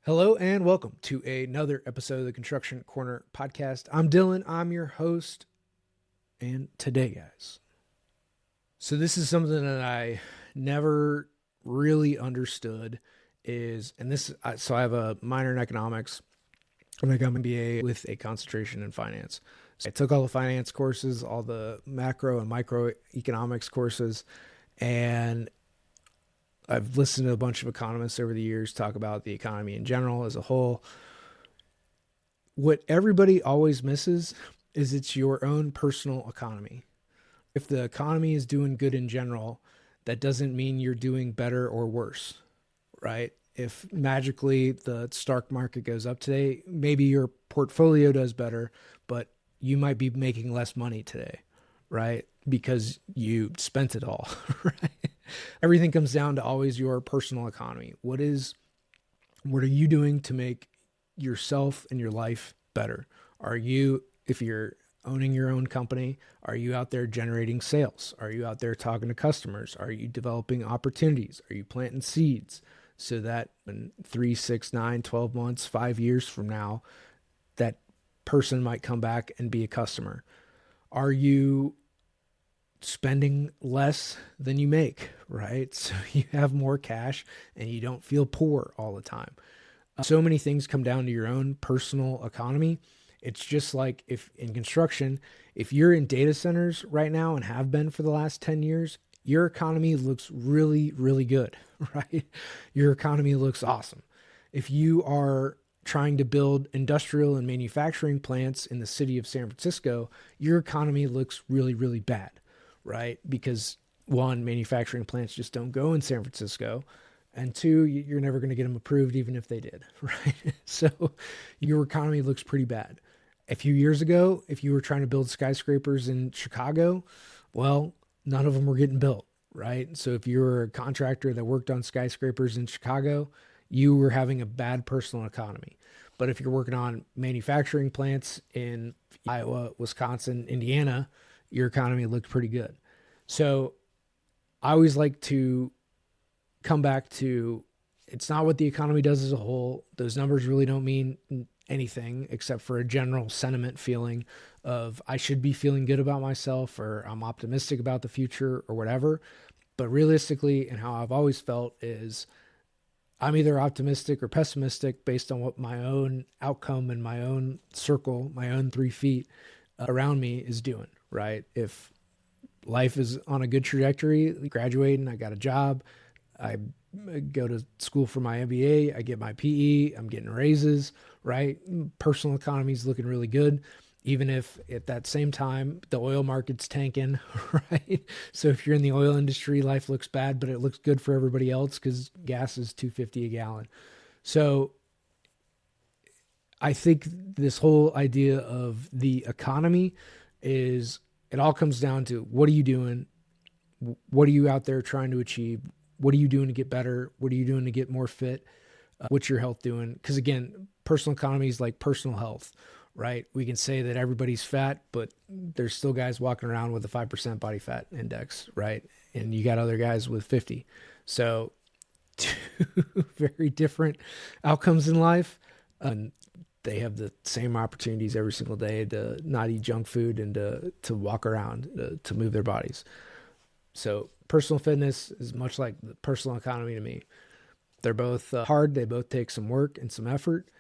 Hello and welcome to another episode of the Construction Corner podcast. I'm Dillon, I'm your host, and today, guys, so this is something that I never really understood so I have a minor in economics and I got my MBA with a concentration in finance. So I took all the finance courses, all the macro and microeconomics courses, and I've listened to a bunch of economists over the years talk about the economy in general as a whole. What everybody always misses is it's your own personal economy. If the economy is doing good in general, that doesn't mean you're doing better or worse, right? If magically the stock market goes up today, maybe your portfolio does better, but you might be making less money today, right? Because you spent it all, right? Everything comes down to always your personal economy. What are you doing to make yourself and your life better? If you're owning your own company, are you out there generating sales? Are you out there talking to customers? Are you developing opportunities? Are you planting seeds so that in 3, 6, 9, 12 months, 5 years from now, that person might come back and be a customer? Are you spending less than you make, right? So you have more cash and you don't feel poor all the time. So many things come down to your own personal economy. It's just like if in construction, if you're in data centers right now and have been for the last 10 years, your economy looks really, really good, right? Your economy looks awesome. If you are trying to build industrial and manufacturing plants in the city of San Francisco, your economy looks really, really bad, right? Because one, manufacturing plants just don't go in San Francisco. And two, you're never going to get them approved, even if they did, right? So your economy looks pretty bad. A few years ago, if you were trying to build skyscrapers in Chicago, well, none of them were getting built, right? So if you were a contractor that worked on skyscrapers in Chicago, you were having a bad personal economy. But if you're working on manufacturing plants in Iowa, Wisconsin, Indiana, your economy looked pretty good. So I always like to come back to, it's not what the economy does as a whole. Those numbers really don't mean anything except for a general sentiment feeling of I should be feeling good about myself, or I'm optimistic about the future, or whatever. But realistically, and how I've always felt, is I'm either optimistic or pessimistic based on what my own outcome and my own circle, my own 3 feet around me is doing, right? If life is on a good trajectory, graduating, I got a job, I go to school for my MBA, I get my PE, I'm getting raises, right? Personal economy is looking really good. Even if at that same time, the oil market's tanking, right? So if you're in the oil industry, life looks bad, but it looks good for everybody else because gas is $2.50 a gallon. So I think this whole idea of the economy is, it all comes down to what are you doing? What are you out there trying to achieve? What are you doing to get better? What are you doing to get more fit? What's your health doing? Because again, personal economy is like personal health, right? We can say that everybody's fat, but there's still guys walking around with a 5% body fat index, right? And you got other guys with 50. So two very different outcomes in life. And they have the same opportunities every single day to not eat junk food and to walk around, to move their bodies. So personal fitness is much like the personal economy to me. They're both hard. They both take some work and some effort.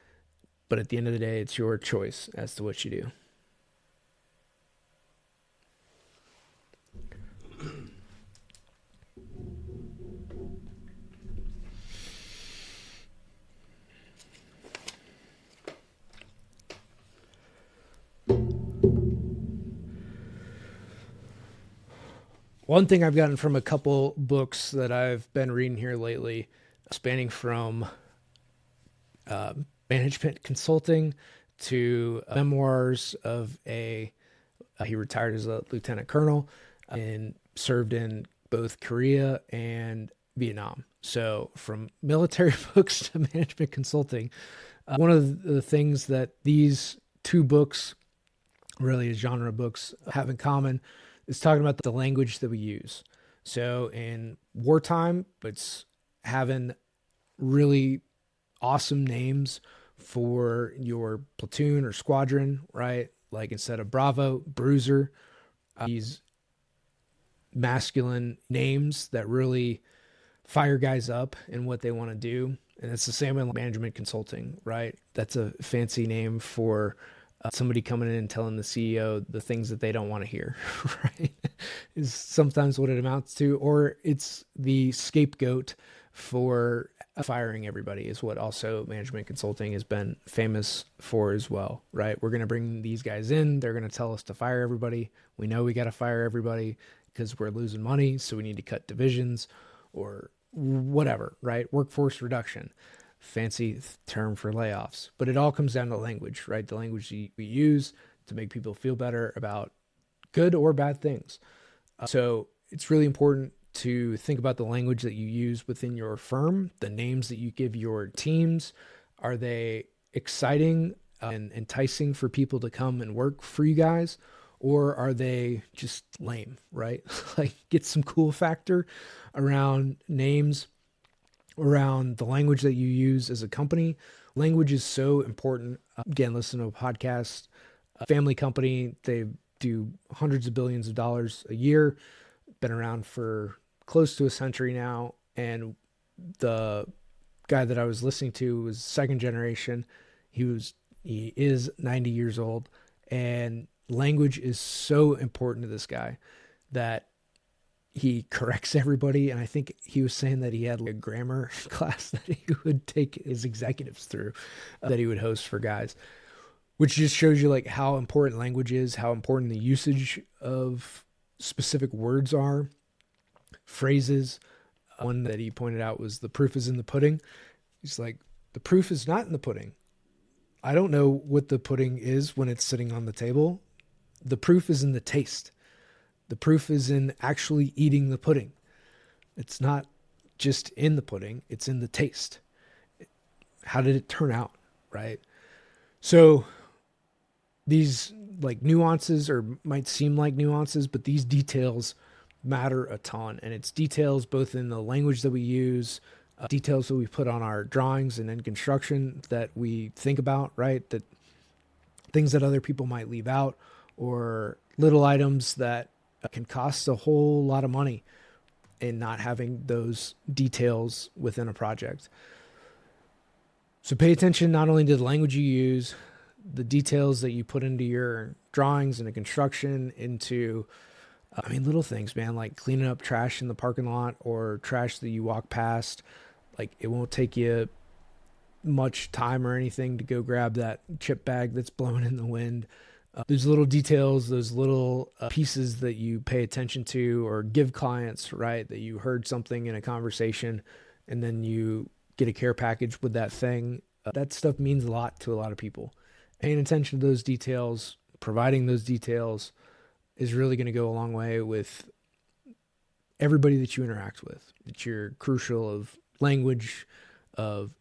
But at the end of the day, it's your choice as to what you do. One thing I've gotten from a couple books that I've been reading here lately, spanning from uh, management consulting to memoirs of he retired as a lieutenant colonel and served in both Korea and Vietnam. So from military books to management consulting, one of the things that these two books, really a genre of books, have in common is talking about the language that we use. So in wartime, it's having really awesome names for your platoon or squadron, right? Like instead of Bravo, Bruiser, these masculine names that really fire guys up in what they want to do. And it's the same with management consulting, right? That's a fancy name for somebody coming in and telling the CEO the things that they don't want to hear, right? Is sometimes what it amounts to. Or it's the scapegoat for firing everybody, is what also management consulting has been famous for as well, right? We're going to bring these guys in. They're going to tell us to fire everybody. We know we got to fire everybody because we're losing money. So we need to cut divisions or whatever, right? Workforce reduction, fancy term for layoffs. But it all comes down to language, right? The language we use to make people feel better about good or bad things. So it's really important to think about the language that you use within your firm, the names that you give your teams. Are they exciting and enticing for people to come and work for you guys? Or are they just lame, right? Like get some cool factor around names, around the language that you use as a company. Language is so important. Again, listen to a podcast, a family company. They do hundreds of billions of dollars a year, been around for close to a century now. And the guy that I was listening to was second generation. He is 90 years old, and language is so important to this guy that he corrects everybody. And I think he was saying that he had a grammar class that he would take his executives through, that he would host for guys, which just shows you like how important language is, how important the usage of specific words are, phrases. One that he pointed out was the proof is in the pudding. He's like, the proof is not in the pudding. I don't know what the pudding is when it's sitting on the table. The proof is in the taste. The proof is in actually eating the pudding. It's not just in the pudding, it's in the taste. How did it turn out, right? So these like nuances, or might seem like nuances, but these details matter a ton. And it's details both in the language that we use, details that we put on our drawings and in construction that we think about, right? That things that other people might leave out, or little items that can cost a whole lot of money in not having those details within a project. So pay attention not only to the language you use, the details that you put into your drawings and the construction, into, little things, man, like cleaning up trash in the parking lot or trash that you walk past. Like it won't take you much time or anything to go grab that chip bag that's blowing in the wind. Those little details, those little pieces that you pay attention to or give clients, right? That you heard something in a conversation and then you get a care package with that thing. That stuff means a lot to a lot of people. Paying attention to those details, providing those details is really going to go a long way with everybody that you interact with. It's your crucial of language, of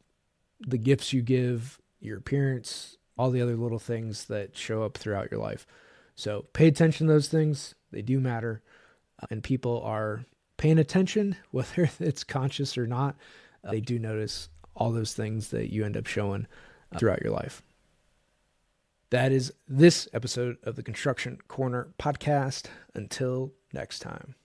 the gifts you give, your appearance, all the other little things that show up throughout your life. So pay attention to those things. They do matter. And people are paying attention, whether it's conscious or not. They do notice all those things that you end up showing throughout your life. That is this episode of the Construction Corner podcast. Until next time.